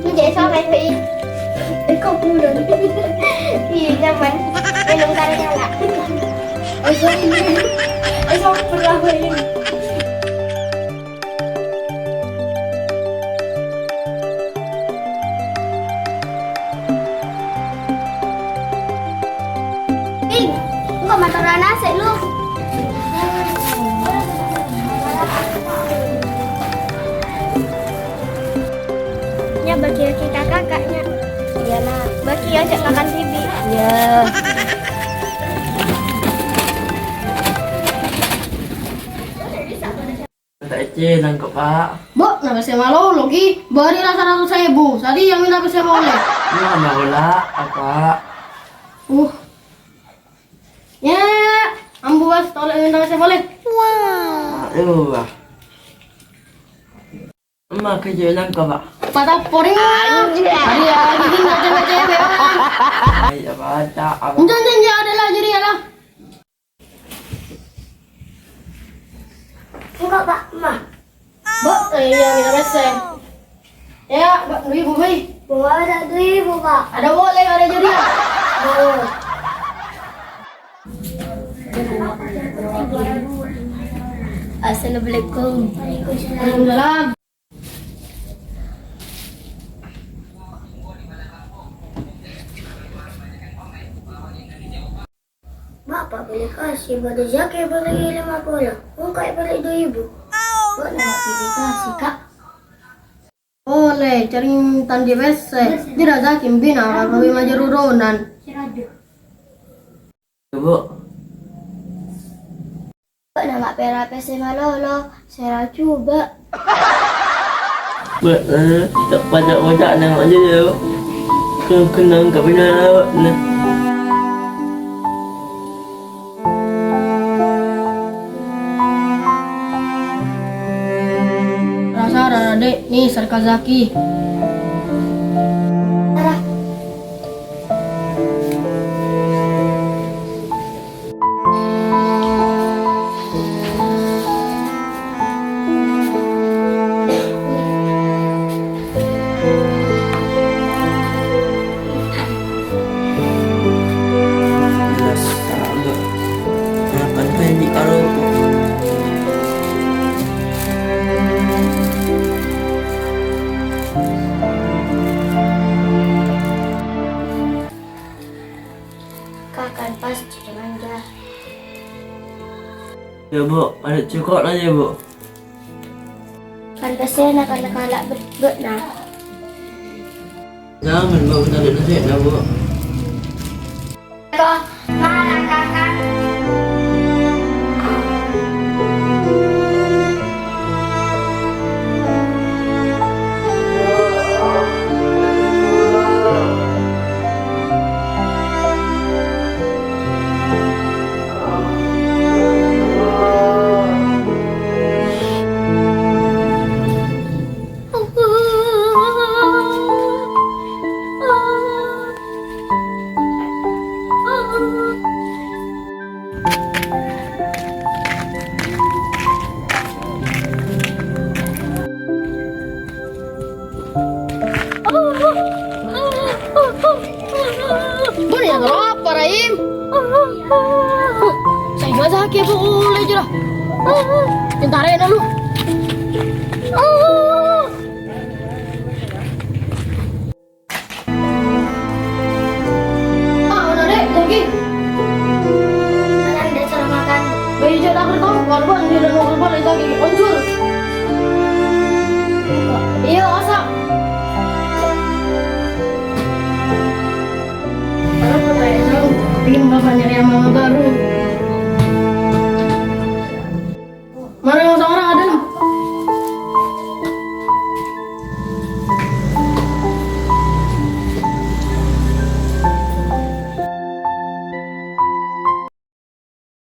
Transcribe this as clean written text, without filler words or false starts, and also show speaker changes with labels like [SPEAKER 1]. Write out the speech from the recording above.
[SPEAKER 1] Như vậy sao mày bị không vui rồi thì ra mình mày lung tay ra là ai sao pernah main Ih, kok motor nasi lu? Ya bagi kita kakaknya. Iyalah, bagi ajak makan bibi. Ya.
[SPEAKER 2] Tak ece nangkep pak.
[SPEAKER 3] Mbok, nak saya malu lagi. Beri rasa 100.000. Tadi yang minta saya boleh.
[SPEAKER 2] Ini sama bola apa?
[SPEAKER 3] Ya, ambu was tolong minta saya boleh.
[SPEAKER 2] Aduh. Emak kerja nangkep pak.
[SPEAKER 3] Patah poring. Tadi ya, gigi nggak cewek-cewek.
[SPEAKER 2] Ayo baca apa?
[SPEAKER 3] Jangan ya adalah jadi lah.
[SPEAKER 1] Enggak, Pak. Mah.
[SPEAKER 3] Mbok, iya minta saya. Ya, Mbak, ibu bayi.
[SPEAKER 1] Bawa ada 2.000, Pak.
[SPEAKER 3] Ada boleh, ada jadi ya.
[SPEAKER 1] Oh.
[SPEAKER 3] Assalamualaikum.
[SPEAKER 1] Waalaikumsalam.
[SPEAKER 3] Waalaikumsalam.
[SPEAKER 1] Bapak boleh kasih pada Zaki beli 50. Enggak beli 2.000. Kok nak pilih kasih, Kak?
[SPEAKER 3] Boleh, cari tandi wese. Tidak zakim bina, kalau majeruronan.
[SPEAKER 2] Bu.
[SPEAKER 1] Kok nama pera PC malolo, saya coba.
[SPEAKER 2] Bu, tak pada nama aja ya. Kenang kat benar nah.
[SPEAKER 3] Rasa dek, nih Sarkazaki.
[SPEAKER 1] Arah.
[SPEAKER 2] Jelas tak bu. Makan pendi kalau bu.
[SPEAKER 1] Kakak pasti manja.
[SPEAKER 2] Ya bu, ada cukup aja bu.
[SPEAKER 1] Kan pasti nak kalak bet nah.
[SPEAKER 2] Jangan bu, kita ada nasihat dah bu.
[SPEAKER 1] Kok mana kakak?
[SPEAKER 3] Boleh ya apa Rahim? Saya nggak zaki boleh je lah. Pintarin lu. Udah dek, pergi.
[SPEAKER 1] Mana ada cara makan?
[SPEAKER 3] Bayi jatah bertemu korban di dalam korban lagi hancur. Iya, asak. Kalau saya tahu, ingin bapak nyari yang mama baru.